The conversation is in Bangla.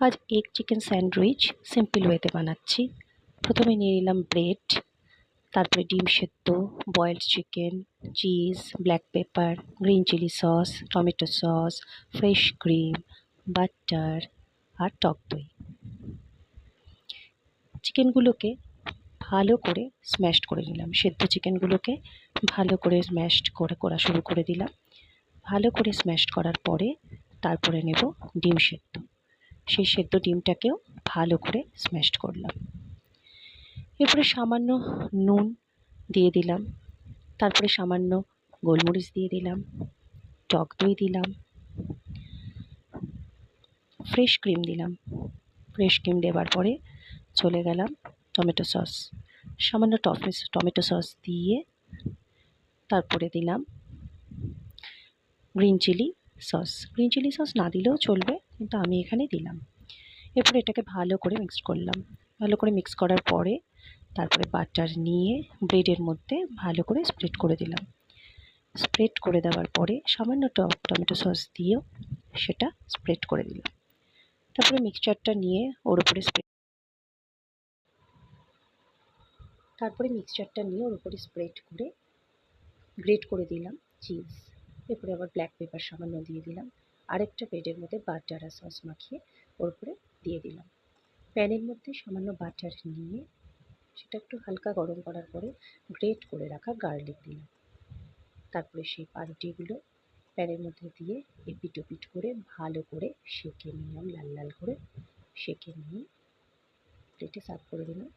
আজ এগ চিকেন স্যান্ডউইচ সিম্পল ওয়েতে বানাচ্ছি। প্রথমে নিয়ে নিলাম ব্রেড, তারপরে ডিম সেদ্ধ, boiled chicken, cheese, black pepper, green chilli sauce, tomato sauce, fresh cream, butter আর টক দই। চিকেনগুলোকে ভালো করে স্ম্যাশড করে নিলাম। সেদ্ধ চিকেনগুলোকে ভালো করে স্ম্যাশড করা শুরু করে দিলাম। ভালো করে স্ম্যাশড করার পরে তারপরে নেব ডিম সেদ্ধ। সেই সেদ্ধ ডিমটাকেও ভালো করে স্ম্যাশড করলাম। এরপরে সামান্য নুন দিয়ে দিলাম, তারপরে সামান্য গোলমরিচ দিয়ে দিলাম, টক দই দিলাম, ফ্রেশ ক্রিম দিলাম। ফ্রেশ ক্রিম দেওয়ার পরে চলে গেলাম টমেটো সস। সামান্য টমেটো সস দিয়ে তারপরে দিলাম green chilli sauce. Green chilli sauce না দিলেও চলবে, কিন্তু আমি এখানে দিলাম। এরপরে এটাকে ভালো করে মিক্স করলাম। ভালো করে মিক্স করার পরে তারপরে বাটার নিয়ে ব্রেডের মধ্যে ভালো করে স্প্রেড করে দিলাম। স্প্রেড করে দেওয়ার পরে সামান্য টমেটো সস দিয়েও সেটা স্প্রেড করে দিলাম। তারপরে মিক্সচারটা নিয়ে ওর উপরে স্প্রেড করে গ্রেট করে দিলাম চিজ। এরপরে আবার ব্ল্যাক পেপার সামান্য দিয়ে দিলাম। আরেকটা ব্রেডের মধ্যে বাটার আর সস মাখিয়ে ওর উপরে দিয়ে দিলাম। প্যানের মধ্যে সামান্য বাটার নিয়ে সেটা একটু হালকা গরম করার পরে গ্রেট করে রাখা গার্লিক দিলাম। তারপরে সেই পাউরুটিগুলো প্যানের মধ্যে দিয়ে এপিট ওপিট করে ভালো করে সেঁকে নিলাম, লাল লাল করে সেঁকে নিয়ে প্লেটে সার্ভ করে দিলাম।